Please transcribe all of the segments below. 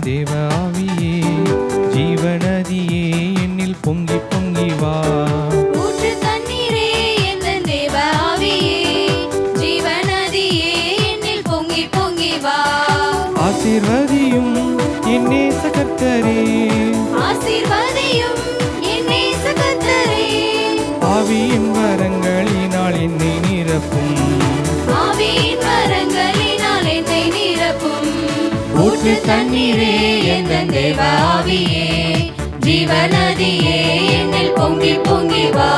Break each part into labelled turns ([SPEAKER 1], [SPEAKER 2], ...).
[SPEAKER 1] தேவ ஆவியே ஜீவநதியே என்னில் பொங்கி பொங்கி வா.
[SPEAKER 2] ஊற்று தண்ணீரே எந்தன் தேவ ஆவியே ஜீவநதியே என்னில் பொங்கி பொங்கி வா.
[SPEAKER 1] ஆசீர்வதியும் என் நேச கர்த்தரே
[SPEAKER 2] ஆசீர்வதியும் என் நேச கர்த்தரே.
[SPEAKER 1] ஆவியின் வரங்களினால் என்னை நிரப்பும்
[SPEAKER 2] ஆவியின் வரங்களினால் என்னை நிரப்பும்.
[SPEAKER 1] ஊற்று தண்ணீரே
[SPEAKER 2] எந்தன் தேவ ஆவியே ஜீவநதியே என்னில் பொங்கி பொங்கி வா.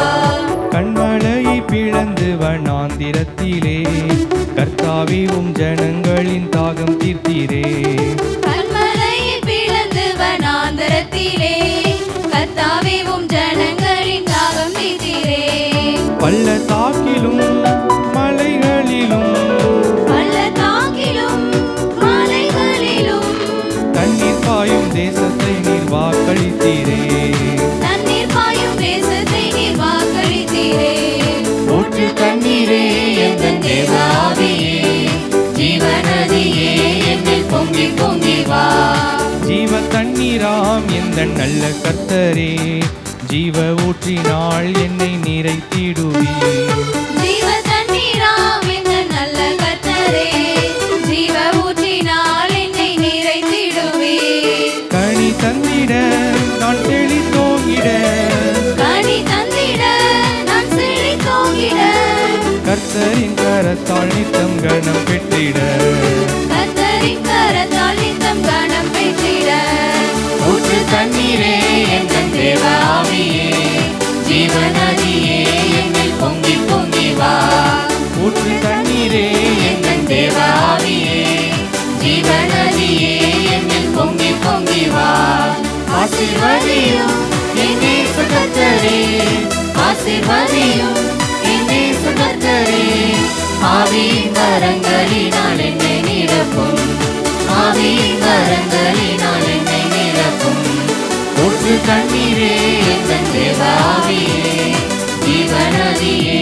[SPEAKER 1] கண்மலையை பிளந்து வனாந்திரத்திலே கர்த்தாவே உம் ஜனங்களின் தாகம் தீர்த்தீரே.
[SPEAKER 2] கண்மலையை பிளந்து வனாந்தரத்திலே கர்த்தாவே உம் ஜனங்களின் தாகம் தீர்த்தீரே.
[SPEAKER 1] பள்ளத்தாக்கிலும் மலைகளிலும்
[SPEAKER 2] பள்ளத்தாக்கிலும் மலைகளிலும்
[SPEAKER 1] தண்ணீர் பாயும் தேசத்தை நீர் வாக்களித்தீரே.
[SPEAKER 2] தண்ணீர் பாயும் தேசத்தை நீர் வாக்களித்தீரே.
[SPEAKER 1] ஊற்று தண்ணீரே எந்தன் தேவ ஆவியே
[SPEAKER 2] ஜீவநதியே என்னில் பொங்கி பொங்கி வா.
[SPEAKER 1] ஜீவ தண்ணீராம் எந்தன் நல்ல கர்த்தரே ஜீவ ஊற்றினால் என்னை நிறைத்திடுவீர்.
[SPEAKER 2] ஜீவ தண்ணீராம் எந்தன் நல்ல கர்த்தரே ஜீவ ஊற்றினால் என்னை நிறைத்திடுவீர்.
[SPEAKER 1] கனி தந்திட நான் செழித்தோங்கிட
[SPEAKER 2] கனி தந்திட நான் செழித்தோங்கிட
[SPEAKER 1] கர்த்தரின் கரத்தால் நித்தம் கணம் பெற்றிட.
[SPEAKER 2] கர்த்தரின் கரத்தால் நித்தம் கனம் பெற்றிட.
[SPEAKER 1] ஊற்று தண்ணீரே எந்தன் தேவ ஆவியே ஜீவநதியே என்னில் பொங்கி பொங்கி வா. ஊற்று தண்ணீரே எந்தன் தேவ ஆவியே ஜீவநதியே என்னில் பொங்கி பொங்கி வா. ஆசீர்வதியும் என் நேச கர்த்தரே ஆசீர்வதியும் என் நேச கர்த்தரே. ஆவியின் வரங்களினால் என்னை நிரப்பும் ஆவியின் வரங்களினால் என்னை நிரப்பும். ஊற்று தண்ணீரே எந்தன் தேவ ஆவியே ஜீவநதியே